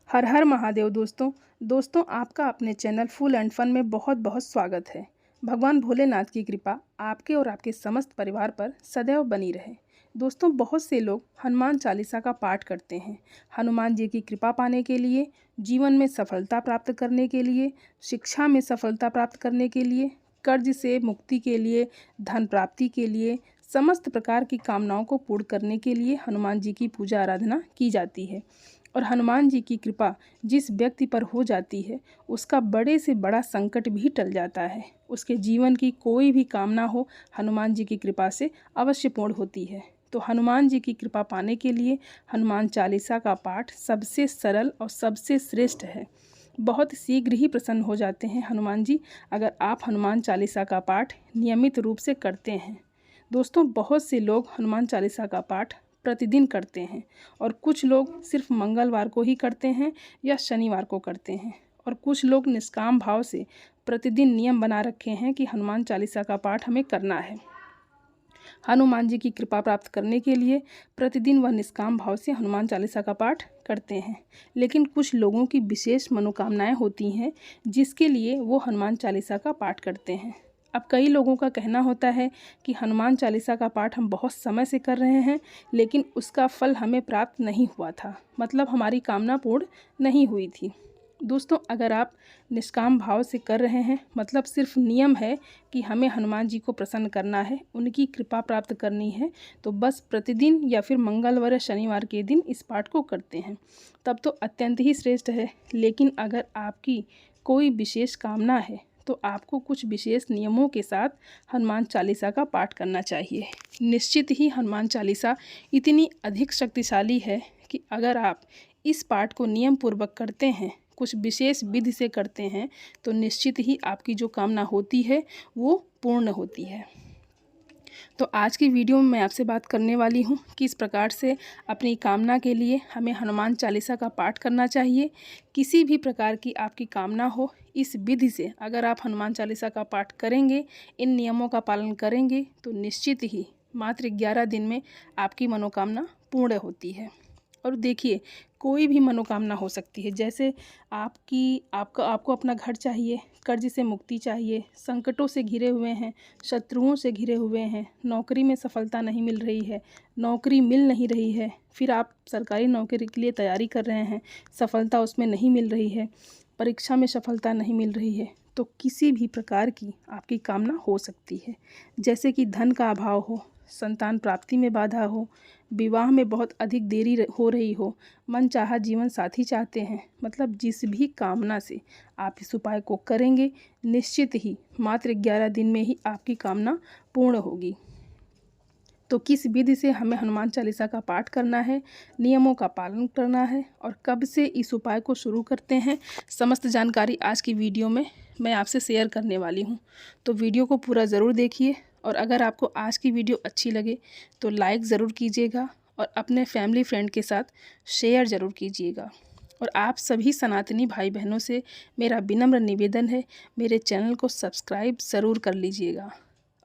हर हर महादेव दोस्तों आपका अपने चैनल फुल एंड फन में बहुत बहुत स्वागत है। भगवान भोलेनाथ की कृपा आपके और आपके समस्त परिवार पर सदैव बनी रहे। दोस्तों, बहुत से लोग हनुमान चालीसा का पाठ करते हैं हनुमान जी की कृपा पाने के लिए, जीवन में सफलता प्राप्त करने के लिए, शिक्षा में सफलता प्राप्त करने के लिए, कर्ज से मुक्ति के लिए, धन प्राप्ति के लिए, समस्त प्रकार की कामनाओं को पूर्ण करने के लिए हनुमान जी की पूजा आराधना की जाती है। और हनुमान जी की कृपा जिस व्यक्ति पर हो जाती है उसका बड़े से बड़ा संकट भी टल जाता है। उसके जीवन की कोई भी कामना हो हनुमान जी की कृपा से अवश्य पूर्ण होती है। तो हनुमान जी की कृपा पाने के लिए हनुमान चालीसा का पाठ सबसे सरल और सबसे श्रेष्ठ है। बहुत शीघ्र ही प्रसन्न हो जाते हैं हनुमान जी अगर आप हनुमान चालीसा का पाठ नियमित रूप से करते हैं। दोस्तों, बहुत से लोग हनुमान चालीसा का पाठ प्रतिदिन करते हैं और कुछ लोग सिर्फ मंगलवार को ही करते हैं या शनिवार को करते हैं, और कुछ लोग निष्काम भाव से प्रतिदिन नियम बना रखे हैं कि हनुमान चालीसा का पाठ हमें करना है। हनुमान जी की कृपा प्राप्त करने के लिए प्रतिदिन वह निष्काम भाव से हनुमान चालीसा का पाठ करते हैं। लेकिन कुछ लोगों की विशेष मनोकामनाएं होती हैं जिसके लिए वो हनुमान चालीसा का पाठ करते हैं। अब कई लोगों का कहना होता है कि हनुमान चालीसा का पाठ हम बहुत समय से कर रहे हैं लेकिन उसका फल हमें प्राप्त नहीं हुआ था, मतलब हमारी कामना पूर्ण नहीं हुई थी। दोस्तों, अगर आप निष्काम भाव से कर रहे हैं, मतलब सिर्फ नियम है कि हमें हनुमान जी को प्रसन्न करना है, उनकी कृपा प्राप्त करनी है, तो बस प्रतिदिन या फिर मंगलवार या शनिवार के दिन इस पाठ को करते हैं तब तो अत्यंत ही श्रेष्ठ है। लेकिन अगर आपकी कोई विशेष कामना है तो आपको कुछ विशेष नियमों के साथ हनुमान चालीसा का पाठ करना चाहिए। निश्चित ही हनुमान चालीसा इतनी अधिक शक्तिशाली है कि अगर आप इस पाठ को नियम पूर्वक करते हैं, कुछ विशेष विधि से करते हैं, तो निश्चित ही आपकी जो कामना होती है वो पूर्ण होती है। तो आज की वीडियो में मैं आपसे बात करने वाली हूँ कि इस प्रकार से अपनी कामना के लिए हमें हनुमान चालीसा का पाठ करना चाहिए। किसी भी प्रकार की आपकी कामना हो, इस विधि से अगर आप हनुमान चालीसा का पाठ करेंगे, इन नियमों का पालन करेंगे, तो निश्चित ही मात्र 11 दिन में आपकी मनोकामना पूर्ण होती है। और देखिए, कोई भी मनोकामना हो सकती है, जैसे आपको अपना घर चाहिए, कर्ज से मुक्ति चाहिए, संकटों से घिरे हुए हैं, शत्रुओं से घिरे हुए हैं, नौकरी में सफलता नहीं मिल रही है, नौकरी मिल नहीं रही है, फिर आप सरकारी नौकरी के लिए तैयारी कर रहे हैं, सफलता उसमें नहीं मिल रही है, परीक्षा में सफलता नहीं मिल रही है, तो किसी भी प्रकार की आपकी कामना हो सकती है। जैसे कि धन का अभाव हो, संतान प्राप्ति में बाधा हो, विवाह में बहुत अधिक देरी हो रही हो, मनचाहा जीवन साथी चाहते हैं, मतलब जिस भी कामना से आप इस उपाय को करेंगे, निश्चित ही मात्र 11 दिन में ही आपकी कामना पूर्ण होगी। तो किस विधि से हमें हनुमान चालीसा का पाठ करना है, नियमों का पालन करना है और कब से इस उपाय को शुरू करते हैं, समस्त जानकारी आज की वीडियो में मैं आपसे शेयर करने वाली हूँ। तो वीडियो को पूरा ज़रूर देखिए, और अगर आपको आज की वीडियो अच्छी लगे तो लाइक ज़रूर कीजिएगा और अपने फैमिली फ्रेंड के साथ शेयर ज़रूर कीजिएगा। और आप सभी सनातनी भाई बहनों से मेरा विनम्र निवेदन है, मेरे चैनल को सब्सक्राइब ज़रूर कर लीजिएगा।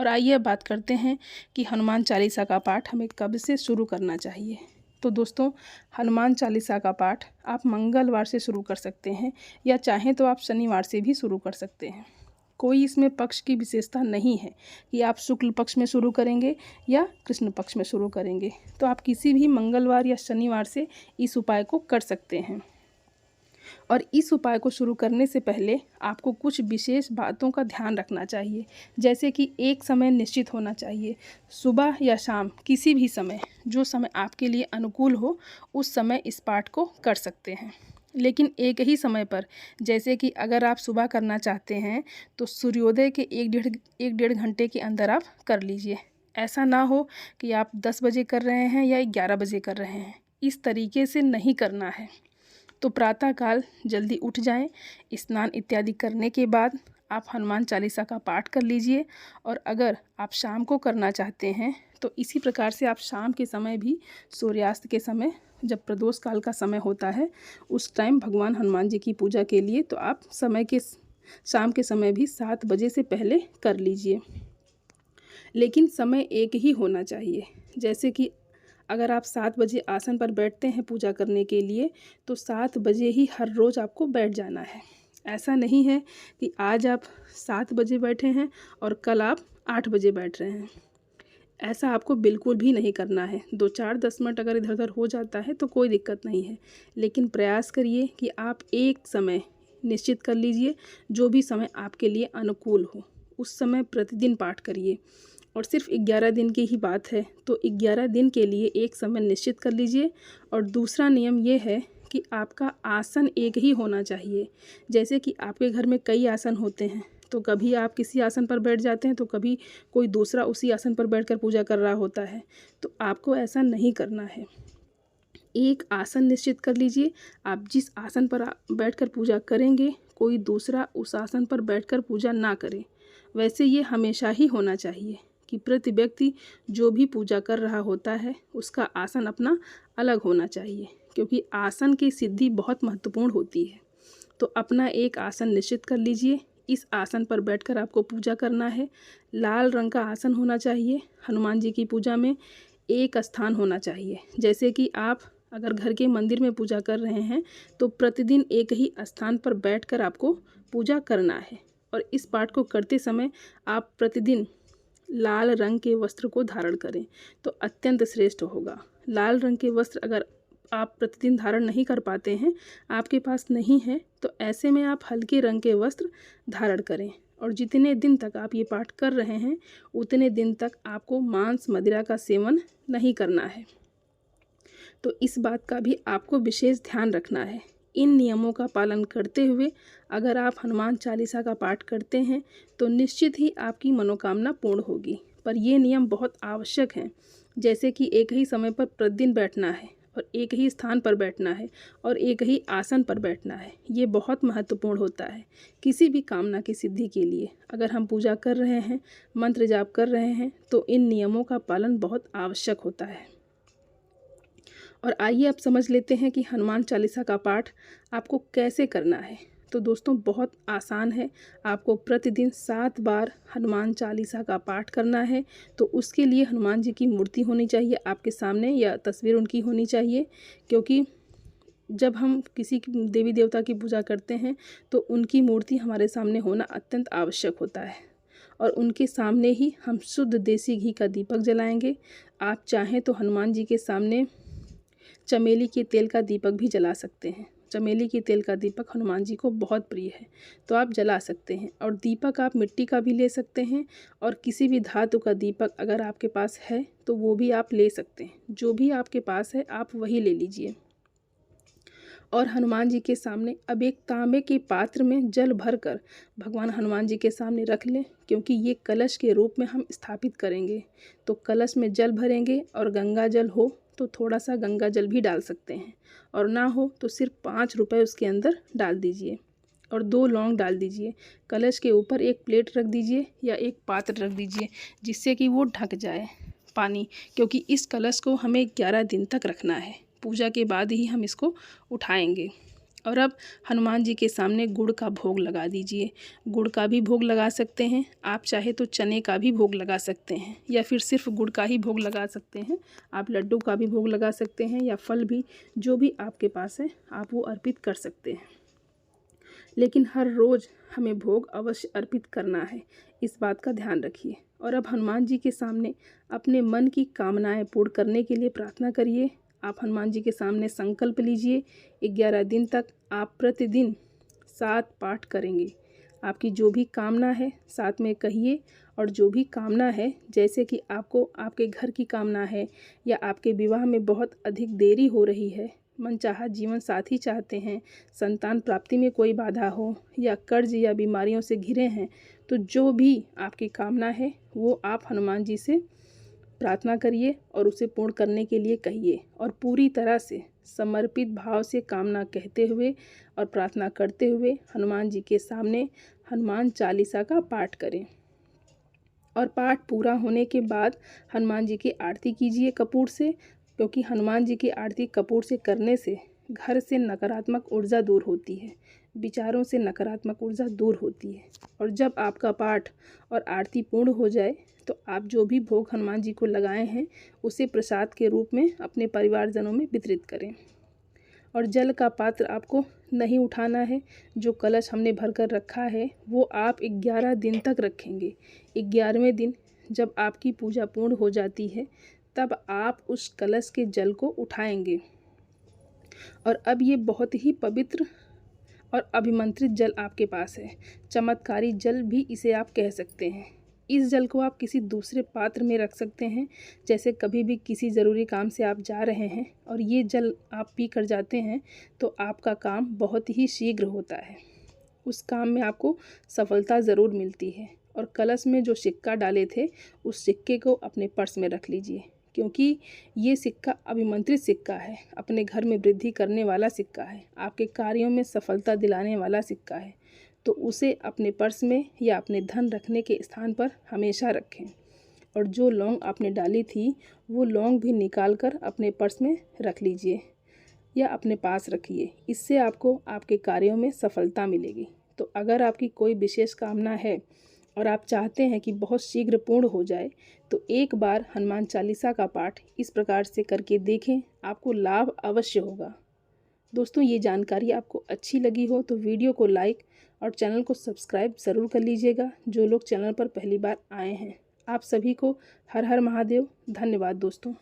और आइए अब बात करते हैं कि हनुमान चालीसा का पाठ हमें कब से शुरू करना चाहिए। तो दोस्तों, हनुमान चालीसा का पाठ आप मंगलवार से शुरू कर सकते हैं या चाहें तो आप शनिवार से भी शुरू कर सकते हैं। कोई इसमें पक्ष की विशेषता नहीं है कि आप शुक्ल पक्ष में शुरू करेंगे या कृष्ण पक्ष में शुरू करेंगे, तो आप किसी भी मंगलवार या शनिवार से इस उपाय को कर सकते हैं। और इस उपाय को शुरू करने से पहले आपको कुछ विशेष बातों का ध्यान रखना चाहिए, जैसे कि एक समय निश्चित होना चाहिए, सुबह या शाम किसी भी समय, जो समय आपके लिए अनुकूल हो उस समय इस पाठ को कर सकते हैं। लेकिन एक ही समय पर, जैसे कि अगर आप सुबह करना चाहते हैं तो सूर्योदय के एक डेढ़ घंटे के अंदर आप कर लीजिए। ऐसा ना हो कि आप 10 बजे कर रहे हैं या 11 बजे कर रहे हैं, इस तरीके से नहीं करना है। तो प्रातःकाल जल्दी उठ जाएं, स्नान इत्यादि करने के बाद आप हनुमान चालीसा का पाठ कर लीजिए। और अगर आप शाम को करना चाहते हैं तो इसी प्रकार से आप शाम के समय भी, सूर्यास्त के समय, जब प्रदोष काल का समय होता है, उस टाइम भगवान हनुमान जी की पूजा के लिए तो आप शाम के समय भी 7 बजे से पहले कर लीजिए। लेकिन समय एक ही होना चाहिए, जैसे कि अगर आप 7 बजे आसन पर बैठते हैं पूजा करने के लिए, तो 7 बजे ही हर रोज़ आपको बैठ जाना है। ऐसा नहीं है कि आज आप 7 बजे बैठे हैं और कल आप 8 बजे बैठ रहे हैं। ऐसा आपको बिल्कुल भी नहीं करना है। 2 4 10 मिनट अगर इधर-उधर हो जाता है तो कोई दिक्कत नहीं है, लेकिन प्रयास करिए कि आप एक समय निश्चित कर लीजिए, जो भी समय आपके लिए अनुकूल हो, उस समय प्रतिदिन पाठ करिए। और सिर्फ 11 दिन की ही बात है, तो 11 दिन के लिए एक समय निश्चित कर लीजिए। और दूसरा नियम ये है कि आपका आसन एक ही होना चाहिए। जैसे कि आपके घर में कई आसन होते हैं, तो कभी आप किसी आसन पर बैठ जाते हैं, तो कभी कोई दूसरा उसी आसन पर बैठकर पूजा कर रहा होता है। तो आपको ऐसा नहीं करना है। एक आसन निश्चित कर लीजिए। आप जिस आसन पर बैठकर पूजा करेंगे, कोई दूसरा उस आसन पर बैठकर पूजा ना करे। वैसे ये हमेशा ही होना चाहिए कि प्रति व्यक्ति जो भी पूजा कर रहा होता है, उसका आसन अपना अलग होना चाहिए, क्योंकि आसन की सिद्धि बहुत महत्वपूर्ण होती है। तो अपना एक आसन निश्चित कर लीजिए। इस आसन पर बैठकर आपको पूजा करना है। लाल रंग का आसन होना चाहिए। हनुमान जी की पूजा में एक स्थान होना चाहिए। जैसे कि आप अगर घर के मंदिर में पूजा कर रहे हैं, तो प्रतिदिन एक ही स्थान पर बैठकर आपको पूजा करना है। और इस पाठ को करते समय आप प्रतिदिन लाल रंग के वस्त्र को धारण करें, तो अत्यंत श्रेष्ठ होगा। लाल रंग के वस्त्र अगर आप प्रतिदिन धारण नहीं कर पाते हैं, आपके पास नहीं है, तो ऐसे में आप हल्के रंग के वस्त्र धारण करें। और जितने दिन तक आप ये पाठ कर रहे हैं, उतने दिन तक आपको मांस मदिरा का सेवन नहीं करना है। तो इस बात का भी आपको विशेष ध्यान रखना है। इन नियमों का पालन करते हुए अगर आप हनुमान चालीसा का पाठ करते हैं, तो निश्चित ही आपकी मनोकामना पूर्ण होगी। पर ये नियम बहुत आवश्यक हैं, जैसे कि एक ही समय पर प्रतिदिन बैठना है, और एक ही स्थान पर बैठना है, और एक ही आसन पर बैठना है। ये बहुत महत्वपूर्ण होता है किसी भी कामना की सिद्धि के लिए। अगर हम पूजा कर रहे हैं, मंत्र जाप कर रहे हैं, तो इन नियमों का पालन बहुत आवश्यक होता है। और आइए अब समझ लेते हैं कि हनुमान चालीसा का पाठ आपको कैसे करना है। तो दोस्तों, बहुत आसान है। आपको प्रतिदिन 7 बार हनुमान चालीसा का पाठ करना है। तो उसके लिए हनुमान जी की मूर्ति होनी चाहिए आपके सामने, या तस्वीर उनकी होनी चाहिए, क्योंकि जब हम किसी देवी देवता की पूजा करते हैं, तो उनकी मूर्ति हमारे सामने होना अत्यंत आवश्यक होता है। और उनके सामने ही हम शुद्ध देसी घी का दीपक जलाएंगे। आप चाहें तो हनुमान जी के सामने चमेली के तेल का दीपक भी जला सकते हैं। चमेली के तेल का दीपक हनुमान जी को बहुत प्रिय है, तो आप जला सकते हैं। और दीपक आप मिट्टी का भी ले सकते हैं, और किसी भी धातु का दीपक अगर आपके पास है तो वो भी आप ले सकते हैं। जो भी आपके पास है आप वही ले लीजिए। और हनुमान जी के सामने अब एक तांबे के पात्र में जल भरकर भगवान हनुमान जी के सामने रख लें, क्योंकि ये कलश के रूप में हम स्थापित करेंगे। तो कलश में जल भरेंगे, और गंगा जल हो तो थोड़ा सा गंगा जल भी डाल सकते हैं, और ना हो तो सिर्फ 5 रुपये उसके अंदर डाल दीजिए, और 2 लौंग डाल दीजिए। कलश के ऊपर एक प्लेट रख दीजिए या एक पात्र रख दीजिए, जिससे कि वो ढक जाए पानी, क्योंकि इस कलश को हमें 11 दिन तक रखना है। पूजा के बाद ही हम इसको उठाएंगे। और अब हनुमान जी के सामने गुड़ का भोग लगा दीजिए। गुड़ का भी भोग लगा सकते हैं, आप चाहे तो चने का भी भोग लगा सकते हैं, या फिर सिर्फ गुड़ का ही भोग लगा सकते हैं। आप लड्डू का भी भोग लगा सकते हैं, या फल भी, जो भी आपके पास है आप वो अर्पित कर सकते हैं। लेकिन हर रोज़ हमें भोग अवश्य अर्पित करना है, इस बात का ध्यान रखिए। और अब हनुमान जी के सामने अपने मन की कामनाएं पूर्ण करने के लिए प्रार्थना करिए। आप हनुमान जी के सामने संकल्प लीजिए, 11 दिन तक आप प्रतिदिन 7 पाठ करेंगे। आपकी जो भी कामना है साथ में कहिए। और जो भी कामना है, जैसे कि आपको आपके घर की कामना है, या आपके विवाह में बहुत अधिक देरी हो रही है, मनचाहा जीवन साथी चाहते हैं, संतान प्राप्ति में कोई बाधा हो, या कर्ज या बीमारियों से घिरे हैं, तो जो भी आपकी कामना है वो आप हनुमान जी से प्रार्थना करिए और उसे पूर्ण करने के लिए कहिए। और पूरी तरह से समर्पित भाव से कामना कहते हुए और प्रार्थना करते हुए हनुमान जी के सामने हनुमान चालीसा का पाठ करें। और पाठ पूरा होने के बाद हनुमान जी की आरती कीजिए कपूर से, क्योंकि हनुमान जी की आरती कपूर से करने से घर से नकारात्मक ऊर्जा दूर होती है, विचारों से नकारात्मक ऊर्जा दूर होती है। और जब आपका पाठ और आरती पूर्ण हो जाए तो आप जो भी भोग हनुमान जी को लगाए हैं उसे प्रसाद के रूप में अपने परिवारजनों में वितरित करें। और जल का पात्र आपको नहीं उठाना है। जो कलश हमने भर कर रखा है वो आप 11 दिन तक रखेंगे। 11वें दिन जब आपकी पूजा पूर्ण हो जाती है तब आप उस कलश के जल को उठाएंगे। और अब ये बहुत ही पवित्र और अभिमंत्रित जल आपके पास है। चमत्कारी जल भी इसे आप कह सकते हैं। इस जल को आप किसी दूसरे पात्र में रख सकते हैं। जैसे कभी भी किसी ज़रूरी काम से आप जा रहे हैं और ये जल आप पी कर जाते हैं तो आपका काम बहुत ही शीघ्र होता है। उस काम में आपको सफलता ज़रूर मिलती है। और कलश में जो सिक्का डाले थे उस सिक्के को अपने पर्स में रख लीजिए, क्योंकि ये सिक्का अभिमंत्रित सिक्का है, अपने घर में वृद्धि करने वाला सिक्का है, आपके कार्यों में सफलता दिलाने वाला सिक्का है। तो उसे अपने पर्स में या अपने धन रखने के स्थान पर हमेशा रखें। और जो लौंग आपने डाली थी वो लौंग भी निकाल कर अपने पर्स में रख लीजिए या अपने पास रखिए। इससे आपको आपके कार्यों में सफलता मिलेगी। तो अगर आपकी कोई विशेष कामना है और आप चाहते हैं कि बहुत शीघ्र पूर्ण हो जाए तो एक बार हनुमान चालीसा का पाठ इस प्रकार से करके देखें, आपको लाभ अवश्य होगा। दोस्तों, ये जानकारी आपको अच्छी लगी हो तो वीडियो को लाइक और चैनल को सब्सक्राइब ज़रूर कर लीजिएगा। जो लोग चैनल पर पहली बार आए हैं, आप सभी को हर हर महादेव। धन्यवाद दोस्तों।